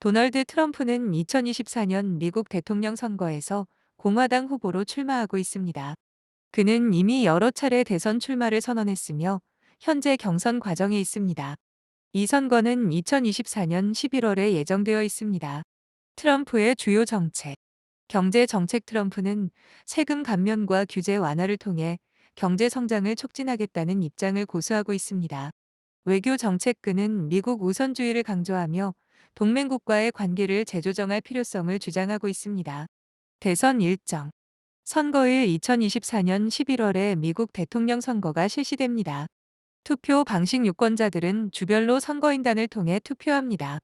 도널드 트럼프는 2024년 미국 대통령 선거에서 공화당 후보로 출마하고 있습니다. 그는 이미 여러 차례 대선 출마를 선언했으며 현재 경선 과정에 있습니다. 이 선거는 2024년 11월에 예정되어 있습니다. 트럼프의 주요 정책. 경제 정책. 트럼프는 세금 감면과 규제 완화를 통해 경제 성장을 촉진하겠다는 입장을 고수하고 있습니다. 외교 정책. 그는 미국 우선주의를 강조하며 동맹국과의 관계를 재조정할 필요성을 주장하고 있습니다. 대선 일정. 선거일 2024년 11월에 미국 대통령 선거가 실시됩니다. 투표 방식. 유권자들은 주별로 선거인단을 통해 투표합니다.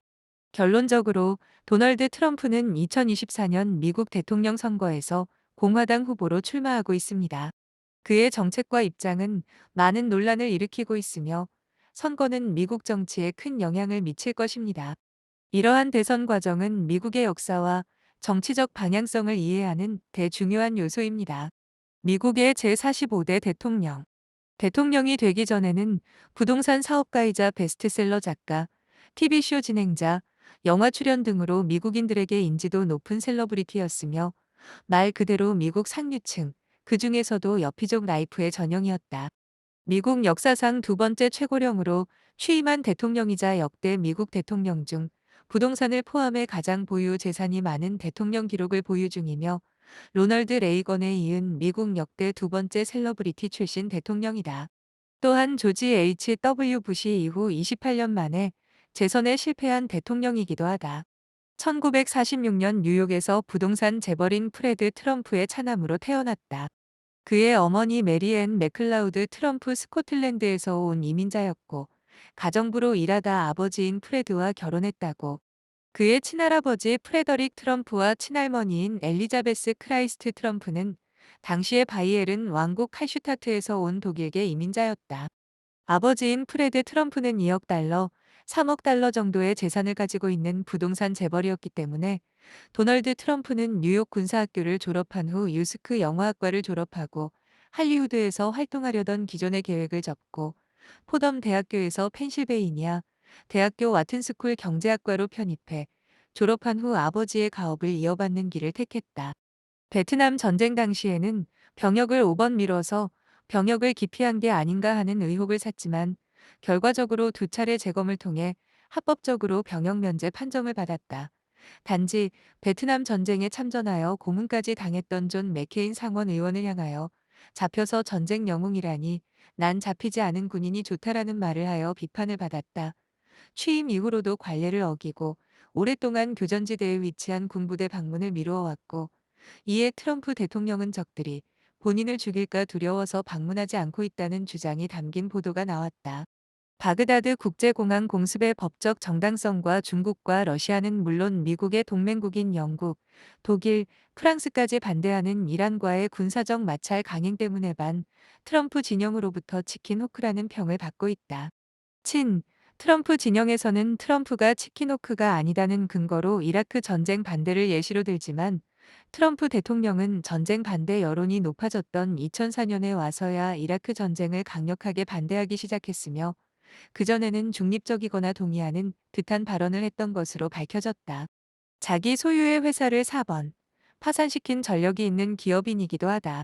결론적으로 도널드 트럼프는 2024년 미국 대통령 선거에서 공화당 후보로 출마하고 있습니다. 그의 정책과 입장은 많은 논란을 일으키고 있으며 선거는 미국 정치에 큰 영향을 미칠 것입니다. 이러한 대선 과정은 미국의 역사와 정치적 방향성을 이해하는 대중요한 요소입니다. 미국의 제45대 대통령. 대통령이 되기 전에는 부동산 사업가이자 베스트셀러 작가, TV쇼 진행자, 영화 출연 등으로 미국인들에게 인지도 높은 셀러브리티였으며 말 그대로 미국 상류층, 그 중에서도 여피족 라이프의 전형이었다. 미국 역사상 두 번째 최고령으로 취임한 대통령이자 역대 미국 대통령 중 부동산을 포함해 가장 보유 재산이 많은 대통령 기록을 보유 중이며 로널드 레이건에 이은 미국 역대 두 번째 셀러브리티 출신 대통령이다. 또한 조지 H.W. 부시 이후 28년 만에 재선에 실패한 대통령이기도 하다. 1946년 뉴욕에서 부동산 재벌인 프레드 트럼프의 차남으로 태어났다. 그의 어머니 메리앤 맥클라우드 트럼프 스코틀랜드에서 온 이민자였고 가정부로 일하다 아버지인 프레드와 결혼했다고. 그의 친할아버지 프레더릭 트럼프와 친할머니인 엘리자베스 크라이스트 트럼프는 당시의 바이에른 왕국 칼슈타트에서 온 독일계 이민자였다. 아버지인 프레드 트럼프는 2억 달러, 3억 달러 정도의 재산을 가지고 있는 부동산 재벌이었기 때문에 도널드 트럼프는 뉴욕 군사학교를 졸업한 후 유스크 영화학과를 졸업하고 할리우드에서 활동하려던 기존의 계획을 접고 포덤 대학교에서 펜실베이니아 대학교 와튼스쿨 경제학과로 편입해 졸업한 후 아버지의 가업을 이어받는 길을 택했다. 베트남 전쟁 당시에는 병역을 5번 미뤄서 병역을 기피한 게 아닌가 하는 의혹을 샀지만 결과적으로 두 차례 재검을 통해 합법적으로 병역 면제 판정을 받았다. 단지 베트남 전쟁에 참전하여 고문까지 당했던 존 맥케인 상원 의원을 향하여 잡혀서 전쟁 영웅이라니 난 잡히지 않은 군인이 좋다라는 말을 하여 비판을 받았다. 취임 이후로도 관례를 어기고 오랫동안 교전지대에 위치한 군부대 방문을 미루어 왔고 이에 트럼프 대통령은 적들이 본인을 죽일까 두려워서 방문하지 않고 있다는 주장이 담긴 보도가 나왔다. 바그다드 국제공항 공습의 법적 정당성과 중국과 러시아는 물론 미국의 동맹국인 영국, 독일, 프랑스까지 반대하는 이란과의 군사적 마찰 강행 때문에 트럼프 진영으로부터 치킨 호크라는 평을 받고 있다. 트럼프 진영에서는 트럼프가 치킨 호크가 아니다는 근거로 이라크 전쟁 반대를 예시로 들지만 트럼프 대통령은 전쟁 반대 여론이 높아졌던 2004년에 와서야 이라크 전쟁을 강력하게 반대하기 시작했으며 그전에는 중립적이거나 동의하는 듯한 발언을 했던 것으로 밝혀졌다. 자기 소유의 회사를 4번 파산시킨 전력이 있는 기업인이기도 하다.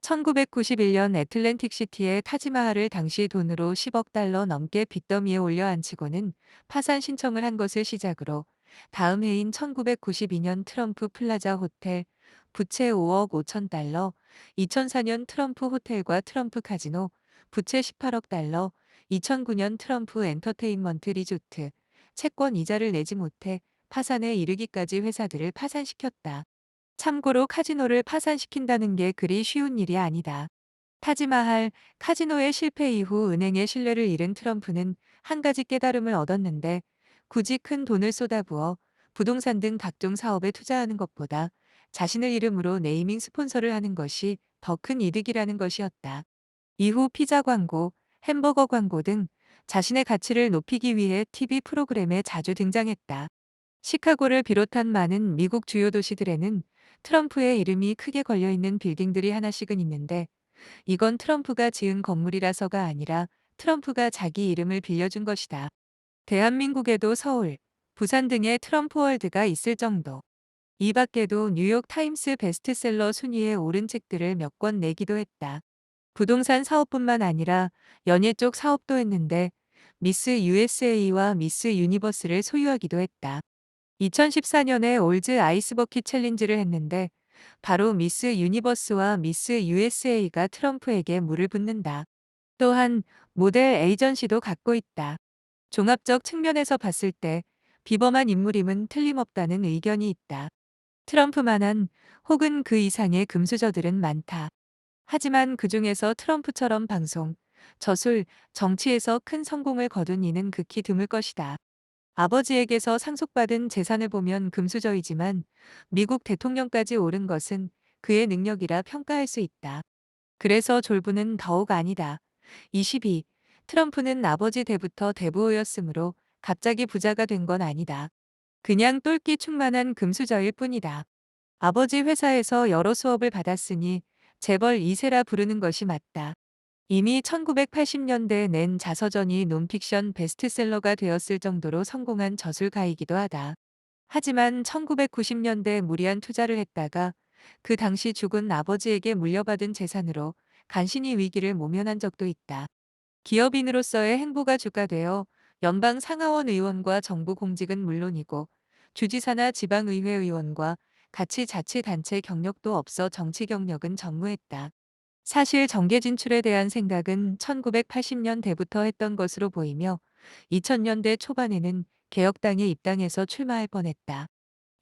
1991년 애틀랜틱시티의 타지마할을 당시 돈으로 10억 달러 넘게 빚더미에 올려 앉히고는 파산 신청을 한 것을 시작으로 다음 해인 1992년 트럼프 플라자 호텔 부채 5억 5천 달러, 2004년 트럼프 호텔과 트럼프 카지노 부채 18억 달러, 2009년 트럼프 엔터테인먼트 리조트 채권 이자를 내지 못해 파산에 이르기까지 회사들을 파산시켰다. 참고로 카지노를 파산시킨다는 게 그리 쉬운 일이 아니다. 타지마할 카지노의 실패 이후 은행의 신뢰를 잃은 트럼프는 한 가지 깨달음을 얻었는데 굳이 큰 돈을 쏟아부어 부동산 등 각종 사업에 투자하는 것보다 자신의 이름으로 네이밍 스폰서를 하는 것이 더 큰 이득이라는 것이었다. 이후 피자 광고, 햄버거 광고 등 자신의 가치를 높이기 위해 TV 프로그램에 자주 등장했다. 시카고를 비롯한 많은 미국 주요 도시들에는 트럼프의 이름이 크게 걸려있는 빌딩들이 하나씩은 있는데 이건 트럼프가 지은 건물이라서가 아니라 트럼프가 자기 이름을 빌려준 것이다. 대한민국에도 서울, 부산 등의 트럼프 월드가 있을 정도. 이 밖에도 뉴욕 타임스 베스트셀러 순위에 오른 책들을 몇 권 내기도 했다. 부동산 사업뿐만 아니라 연예 쪽 사업도 했는데 미스 USA와 미스 유니버스를 소유하기도 했다. 2014년에 올즈 아이스버킷 챌린지를 했는데 바로 미스 유니버스와 미스 USA가 트럼프에게 물을 붓는다. 또한 모델 에이전시도 갖고 있다. 종합적 측면에서 봤을 때 비범한 인물임은 틀림없다는 의견이 있다. 트럼프만한 혹은 그 이상의 금수저들은 많다. 하지만 그중에서 트럼프처럼 방송, 저술, 정치에서 큰 성공을 거둔 이는 극히 드물 것이다. 아버지에게서 상속받은 재산을 보면 금수저이지만 미국 대통령까지 오른 것은 그의 능력이라 평가할 수 있다. 그래서 졸부는 더욱 아니다. 22. 트럼프는 아버지 때부터 대부호였으므로 갑자기 부자가 된 건 아니다. 그냥 똘끼 충만한 금수저일 뿐이다. 아버지 회사에서 여러 수업을 받았으니 재벌 2세라 부르는 것이 맞다. 이미 1980년대에 낸 자서전이 논픽션 베스트셀러가 되었을 정도로 성공한 저술가이기도 하다. 하지만 1990년대 무리한 투자를 했다가 그 당시 죽은 아버지에게 물려받은 재산으로 간신히 위기를 모면한 적도 있다. 기업인으로서의 행보가 주가되어 연방 상하원 의원과 정부 공직은 물론이고 주지사나 지방의회 의원과 같이 자치단체 경력도 없어 정치 경력은 전무했다. 사실 정계 진출에 대한 생각은 1980년대부터 했던 것으로 보이며 2000년대 초반에는 개혁당에 입당해서 출마할 뻔했다.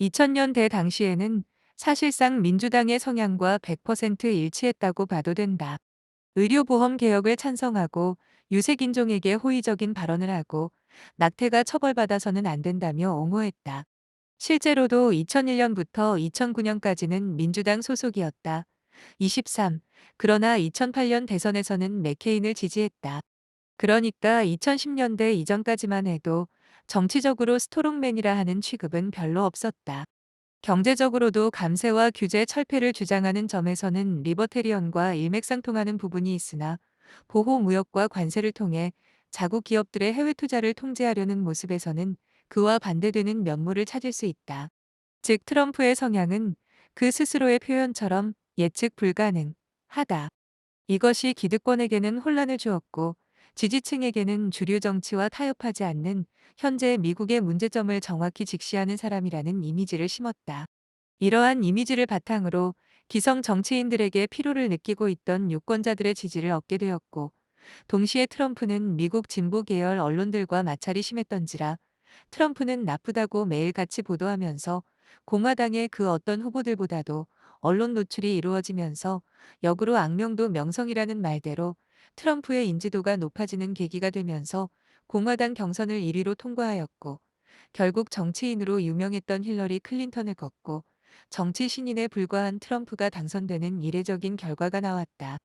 2000년대 당시에는 사실상 민주당의 성향과 100% 일치했다고 봐도 된다. 의료보험 개혁을 찬성하고 유색인종에게 호의적인 발언을 하고 낙태가 처벌받아서는 안 된다며 옹호했다. 실제로도 2001년부터 2009년까지는 민주당 소속이었다. 23. 그러나 2008년 대선에서는 맥케인을 지지했다. 그러니까 2010년대 이전까지만 해도 정치적으로 스트롱맨이라 하는 취급은 별로 없었다. 경제적으로도 감세와 규제 철폐를 주장하는 점에서는 리버테리언과 일맥상통하는 부분이 있으나 보호무역과 관세를 통해 자국 기업들의 해외 투자를 통제하려는 모습에서는 그와 반대되는 면모를 찾을 수 있다. 즉 트럼프의 성향은 그 스스로의 표현처럼 예측 불가능하다. 이것이 기득권에게는 혼란을 주었고 지지층에게는 주류 정치와 타협하지 않는 현재 미국의 문제점을 정확히 직시하는 사람이라는 이미지를 심었다. 이러한 이미지를 바탕으로 기성 정치인들에게 피로를 느끼고 있던 유권자들의 지지를 얻게 되었고 동시에 트럼프는 미국 진보 계열 언론들과 마찰이 심했던지라 트럼프는 나쁘다고 매일같이 보도하면서 공화당의 그 어떤 후보들보다도 언론 노출이 이루어지면서 역으로 악명도 명성이라는 말대로 트럼프의 인지도가 높아지는 계기가 되면서 공화당 경선을 1위로 통과하였고 결국 정치인으로 유명했던 힐러리 클린턴을 걷고 정치 신인에 불과한 트럼프가 당선되는 이례적인 결과가 나왔다.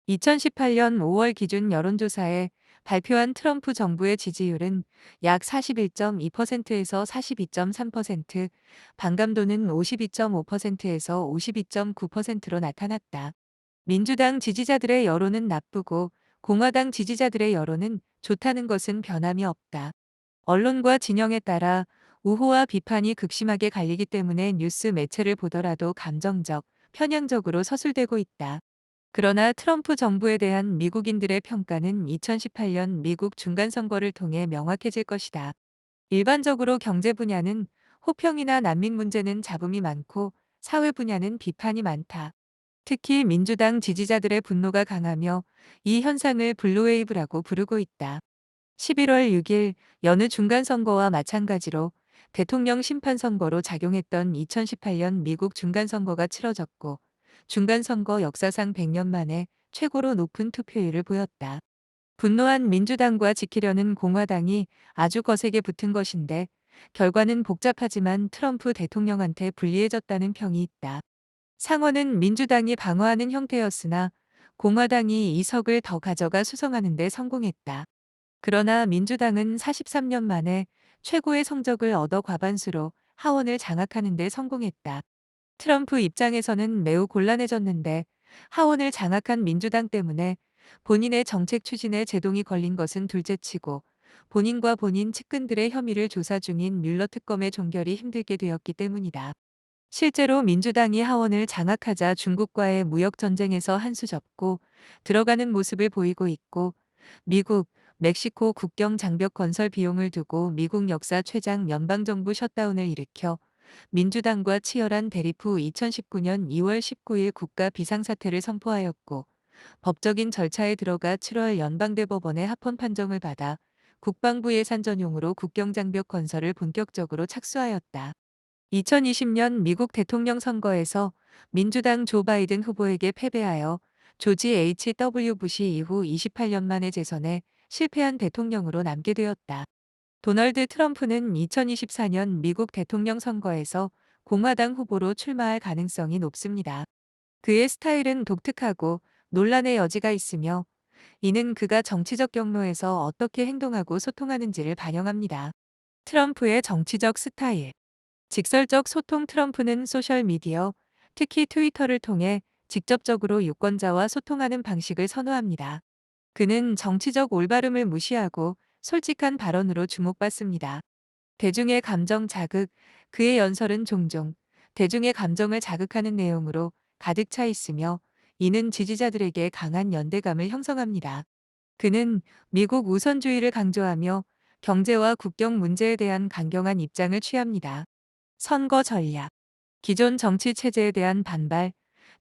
2018년 5월 기준 여론조사에 발표한 트럼프 정부의 지지율은 약 41.2%에서 42.3%, 반감도는 52.5%에서 52.9%로 나타났다. 민주당 지지자들의 여론은 나쁘고 공화당 지지자들의 여론은 좋다는 것은 변함이 없다. 언론과 진영에 따라 우호와 비판이 극심하게 갈리기 때문에 뉴스 매체를 보더라도 감정적, 편향적으로 서술되고 있다. 그러나 트럼프 정부에 대한 미국인들의 평가는 2018년 미국 중간선거를 통해 명확해질 것이다. 일반적으로 경제 분야는 호평이나 난민 문제는 잡음이 많고 사회 분야는 비판이 많다. 특히 민주당 지지자들의 분노가 강하며 이 현상을 블루웨이브라고 부르고 있다. 11월 6일 여느 중간선거와 마찬가지로 대통령 심판선거로 작용했던 2018년 미국 중간선거가 치러졌고 중간선거 역사상 100년 만에 최고로 높은 투표율을 보였다. 분노한 민주당과 지키려는 공화당이 아주 거세게 붙은 것인데 결과는 복잡하지만 트럼프 대통령한테 불리해졌다는 평이 있다. 상원은 민주당이 방어하는 형태였으나 공화당이 2석을 더 가져가 수성하는 데 성공했다. 그러나 민주당은 43년 만에 최고의 성적을 얻어 과반수로 하원을 장악하는 데 성공했다. 트럼프 입장에서는 매우 곤란해졌는데 하원을 장악한 민주당 때문에 본인의 정책 추진에 제동이 걸린 것은 둘째치고 본인과 본인 측근들의 혐의를 조사 중인 뮬러 특검의 종결이 힘들게 되었기 때문이다. 실제로 민주당이 하원을 장악하자 중국과의 무역 전쟁에서 한수 접고 들어가는 모습을 보이고 있고, 미국, 멕시코 국경 장벽 건설 비용을 두고 미국 역사 최장 연방정부 셧다운을 일으켜 민주당과 치열한 대립 후 2019년 2월 19일 국가 비상사태를 선포하였고, 법적인 절차에 들어가 7월 연방대법원의 합헌 판정을 받아 국방부 예산 전용으로 국경장벽 건설을 본격적으로 착수하였다. 2020년 미국 대통령 선거에서 민주당 조 바이든 후보에게 패배하여 조지 H.W. 부시 이후 28년 만에 재선에 실패한 대통령으로 남게 되었다. 도널드 트럼프는 2024년 미국 대통령 선거에서 공화당 후보로 출마할 가능성이 높습니다. 그의 스타일은 독특하고 논란의 여지가 있으며, 이는 그가 정치적 경로에서 어떻게 행동하고 소통하는지를 반영합니다. 트럼프의 정치적 스타일. 직설적 소통. 트럼프는 소셜미디어, 특히 트위터를 통해 직접적으로 유권자와 소통하는 방식을 선호합니다. 그는 정치적 올바름을 무시하고 솔직한 발언으로 주목받습니다. 대중의 감정 자극. 그의 연설은 종종 대중의 감정을 자극하는 내용으로 가득 차 있으며, 이는 지지자들에게 강한 연대감을 형성합니다. 그는 미국 우선주의를 강조하며 경제와 국경 문제에 대한 강경한 입장을 취합니다. 선거 전략. 기존 정치 체제에 대한 반발.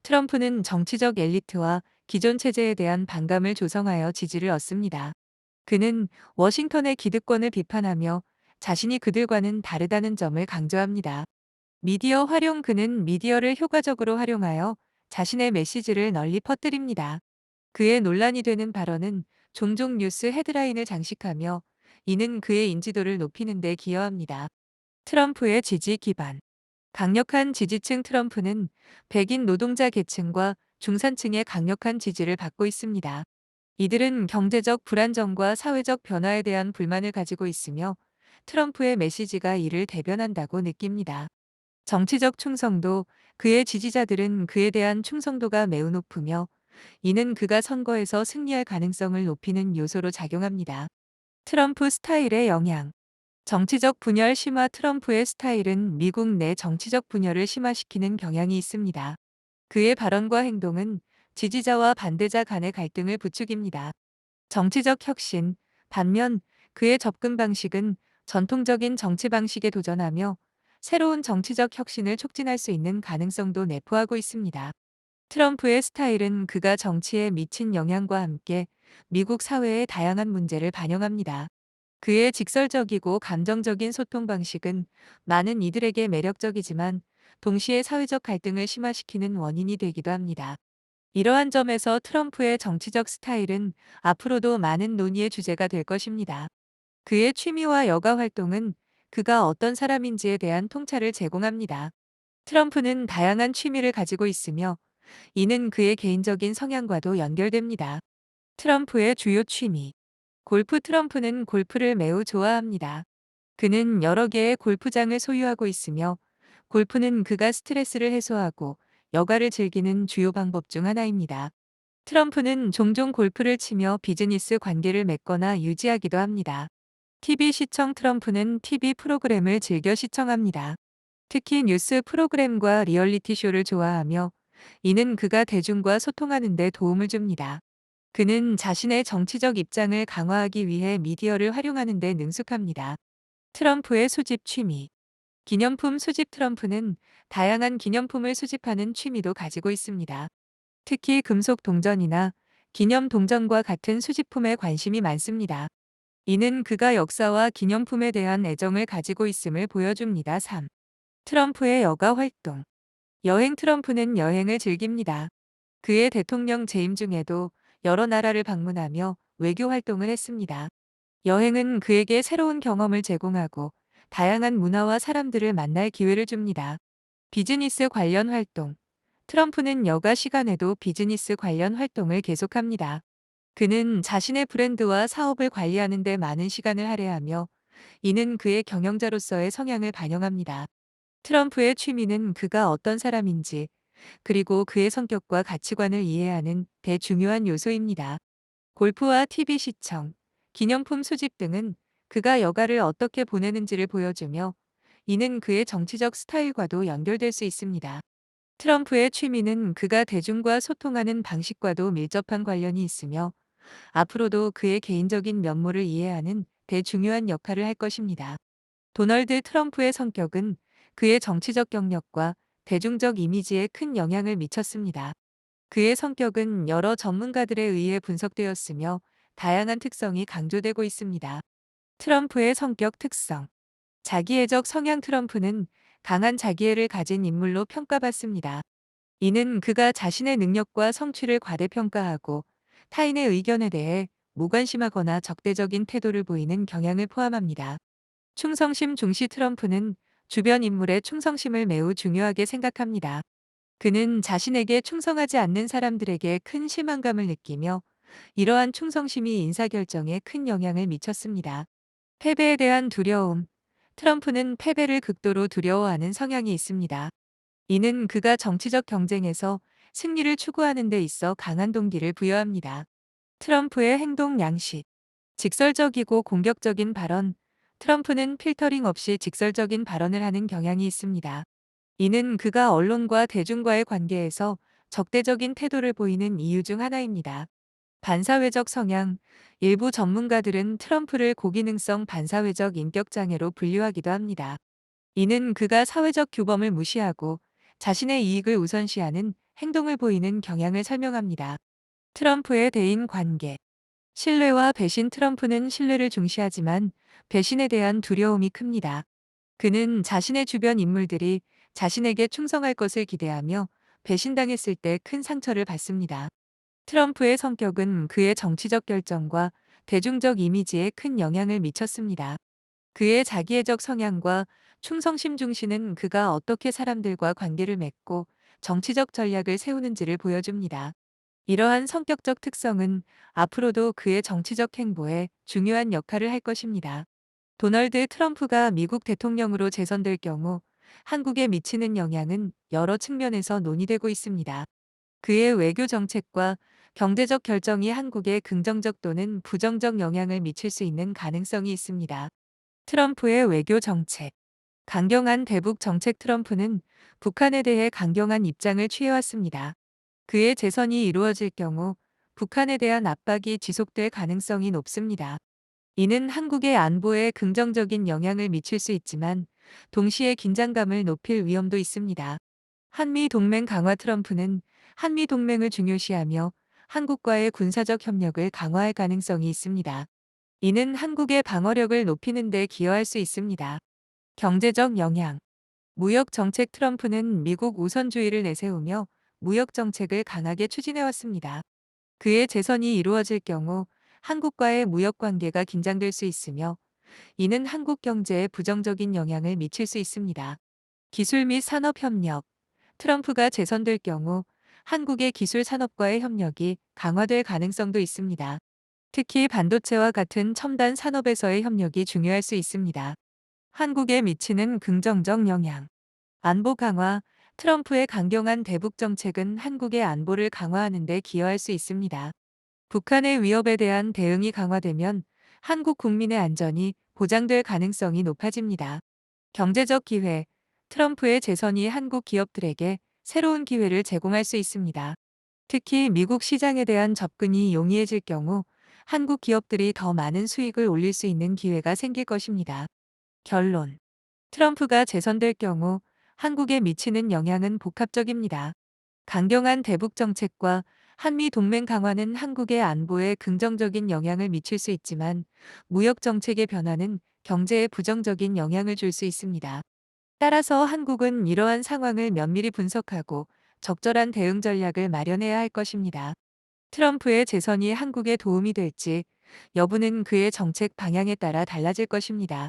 트럼프는 정치적 엘리트와 기존 체제에 대한 반감을 조성하여 지지를 얻습니다. 그는 워싱턴의 기득권을 비판하며 자신이 그들과는 다르다는 점을 강조합니다. 미디어 활용. 그는 미디어를 효과적으로 활용하여 자신의 메시지를 널리 퍼뜨립니다. 그의 논란이 되는 발언은 종종 뉴스 헤드라인을 장식하며, 이는 그의 인지도를 높이는 데 기여합니다. 트럼프의 지지 기반. 강력한 지지층. 트럼프는 백인 노동자 계층과 중산층의 강력한 지지를 받고 있습니다. 이들은 경제적 불안정과 사회적 변화에 대한 불만을 가지고 있으며, 트럼프의 메시지가 이를 대변한다고 느낍니다. 정치적 충성도. 그의 지지자들은 그에 대한 충성도가 매우 높으며, 이는 그가 선거에서 승리할 가능성을 높이는 요소로 작용합니다. 트럼프 스타일의 영향. 정치적 분열 심화. 트럼프의 스타일은 미국 내 정치적 분열을 심화시키는 경향이 있습니다. 그의 발언과 행동은 지지자와 반대자 간의 갈등을 부추깁니다. 정치적 혁신. 반면 그의 접근 방식은 전통적인 정치 방식에 도전하며 새로운 정치적 혁신을 촉진할 수 있는 가능성도 내포하고 있습니다. 트럼프의 스타일은 그가 정치에 미친 영향과 함께 미국 사회의 다양한 문제를 반영합니다. 그의 직설적이고 감정적인 소통 방식은 많은 이들에게 매력적이지만, 동시에 사회적 갈등을 심화시키는 원인이 되기도 합니다. 이러한 점에서 트럼프의 정치적 스타일은 앞으로도 많은 논의의 주제가 될 것입니다. 그의 취미와 여가 활동은 그가 어떤 사람인지에 대한 통찰을 제공합니다. 트럼프는 다양한 취미를 가지고 있으며, 이는 그의 개인적인 성향과도 연결됩니다. 트럼프의 주요 취미. 골프. 트럼프는 골프를 매우 좋아합니다. 그는 여러 개의 골프장을 소유하고 있으며, 골프는 그가 스트레스를 해소하고 여가를 즐기는 주요 방법 중 하나입니다. 트럼프는 종종 골프를 치며 비즈니스 관계를 맺거나 유지하기도 합니다. TV 시청. 트럼프는 TV 프로그램을 즐겨 시청합니다. 특히 뉴스 프로그램과 리얼리티 쇼를 좋아하며, 이는 그가 대중과 소통하는 데 도움을 줍니다. 그는 자신의 정치적 입장을 강화하기 위해 미디어를 활용하는 데 능숙합니다. 트럼프의 수집 취미. 기념품 수집. 트럼프는 다양한 기념품을 수집하는 취미도 가지고 있습니다. 특히 금속 동전이나 기념 동전과 같은 수집품에 관심이 많습니다. 이는 그가 역사와 기념품에 대한 애정을 가지고 있음을 보여줍니다. 3. 트럼프의 여가 활동. 여행. 트럼프는 여행을 즐깁니다. 그의 대통령 재임 중에도 여러 나라를 방문하며 외교 활동을 했습니다. 여행은 그에게 새로운 경험을 제공하고 다양한 문화와 사람들을 만날 기회를 줍니다. 비즈니스 관련 활동. 트럼프는 여가 시간에도 비즈니스 관련 활동을 계속합니다. 그는 자신의 브랜드와 사업을 관리하는 데 많은 시간을 할애하며, 이는 그의 경영자로서의 성향을 반영합니다. 트럼프의 취미는 그가 어떤 사람인지, 그리고 그의 성격과 가치관을 이해하는 대중요한 요소입니다. 골프와 TV 시청, 기념품 수집 등은 그가 여가를 어떻게 보내는지를 보여주며 이는 그의 정치적 스타일과도 연결될 수 있습니다. 트럼프의 취미는 그가 대중과 소통하는 방식과도 밀접한 관련이 있으며 앞으로도 그의 개인적인 면모를 이해하는 대중요한 역할을 할 것입니다. 도널드 트럼프의 성격은 그의 정치적 경력과 대중적 이미지에 큰 영향을 미쳤습니다. 그의 성격은 여러 전문가들에 의해 분석되었으며 다양한 특성이 강조되고 있습니다. 트럼프의 성격 특성. 자기애적 성향. 트럼프는 강한 자기애를 가진 인물로 평가받습니다. 이는 그가 자신의 능력과 성취를 과대평가하고 타인의 의견에 대해 무관심하거나 적대적인 태도를 보이는 경향을 포함합니다. 충성심 중시. 트럼프는 주변 인물의 충성심을 매우 중요하게 생각합니다. 그는 자신에게 충성하지 않는 사람들에게 큰 실망감을 느끼며 이러한 충성심이 인사결정에 큰 영향을 미쳤습니다. 패배에 대한 두려움. 트럼프는 패배를 극도로 두려워하는 성향이 있습니다. 이는 그가 정치적 경쟁에서 승리를 추구하는 데 있어 강한 동기를 부여합니다. 트럼프의 행동 양식. 직설적이고 공격적인 발언. 트럼프는 필터링 없이 직설적인 발언을 하는 경향이 있습니다. 이는 그가 언론과 대중과의 관계에서 적대적인 태도를 보이는 이유 중 하나입니다. 반사회적 성향. 일부 전문가들은 트럼프를 고기능성 반사회적 인격장애로 분류하기도 합니다. 이는 그가 사회적 규범을 무시하고 자신의 이익을 우선시하는 행동을 보이는 경향을 설명합니다. 트럼프의 대인 관계. 신뢰와 배신. 트럼프는 신뢰를 중시하지만 배신에 대한 두려움이 큽니다. 그는 자신의 주변 인물들이 자신에게 충성할 것을 기대하며 배신당했을 때 큰 상처를 받습니다. 트럼프의 성격은 그의 정치적 결정과 대중적 이미지에 큰 영향을 미쳤습니다. 그의 자기애적 성향과 충성심 중시는 그가 어떻게 사람들과 관계를 맺고 정치적 전략을 세우는지를 보여줍니다. 이러한 성격적 특성은 앞으로도 그의 정치적 행보에 중요한 역할을 할 것입니다. 도널드 트럼프가 미국 대통령으로 재선될 경우 한국에 미치는 영향은 여러 측면에서 논의되고 있습니다. 그의 외교 정책과 경제적 결정이 한국에 긍정적 또는 부정적 영향을 미칠 수 있는 가능성이 있습니다. 트럼프의 외교 정책. 강경한 대북 정책. 트럼프는 북한에 대해 강경한 입장을 취해왔습니다. 그의 재선이 이루어질 경우 북한에 대한 압박이 지속될 가능성이 높습니다. 이는 한국의 안보에 긍정적인 영향을 미칠 수 있지만 동시에 긴장감을 높일 위험도 있습니다. 한미 동맹 강화. 트럼프는 한미 동맹을 중요시하며 한국과의 군사적 협력을 강화할 가능성이 있습니다. 이는 한국의 방어력을 높이는 데 기여할 수 있습니다. 경제적 영향. 무역 정책. 트럼프는 미국 우선주의를 내세우며 무역 정책을 강하게 추진해왔습니다. 그의 재선이 이루어질 경우 한국과의 무역 관계가 긴장될 수 있으며 이는 한국 경제에 부정적인 영향을 미칠 수 있습니다. 기술 및 산업 협력. 트럼프가 재선될 경우 한국의 기술 산업과의 협력이 강화될 가능성도 있습니다. 특히 반도체와 같은 첨단 산업에서의 협력이 중요할 수 있습니다. 한국에 미치는 긍정적 영향. 안보 강화. 트럼프의 강경한 대북 정책은 한국의 안보를 강화하는 데 기여할 수 있습니다. 북한의 위협에 대한 대응이 강화되면 한국 국민의 안전이 보장될 가능성이 높아집니다. 경제적 기회. 트럼프의 재선이 한국 기업들에게 새로운 기회를 제공할 수 있습니다. 특히 미국 시장에 대한 접근이 용이해질 경우 한국 기업들이 더 많은 수익을 올릴 수 있는 기회가 생길 것입니다. 결론. 트럼프가 재선될 경우 한국에 미치는 영향은 복합적입니다. 강경한 대북 정책과 한미 동맹 강화는 한국의 안보에 긍정적인 영향을 미칠 수 있지만 무역 정책의 변화는 경제에 부정적인 영향을 줄 수 있습니다. 따라서 한국은 이러한 상황을 면밀히 분석하고 적절한 대응 전략을 마련해야 할 것입니다. 트럼프의 재선이 한국에 도움이 될지 여부는 그의 정책 방향에 따라 달라질 것입니다.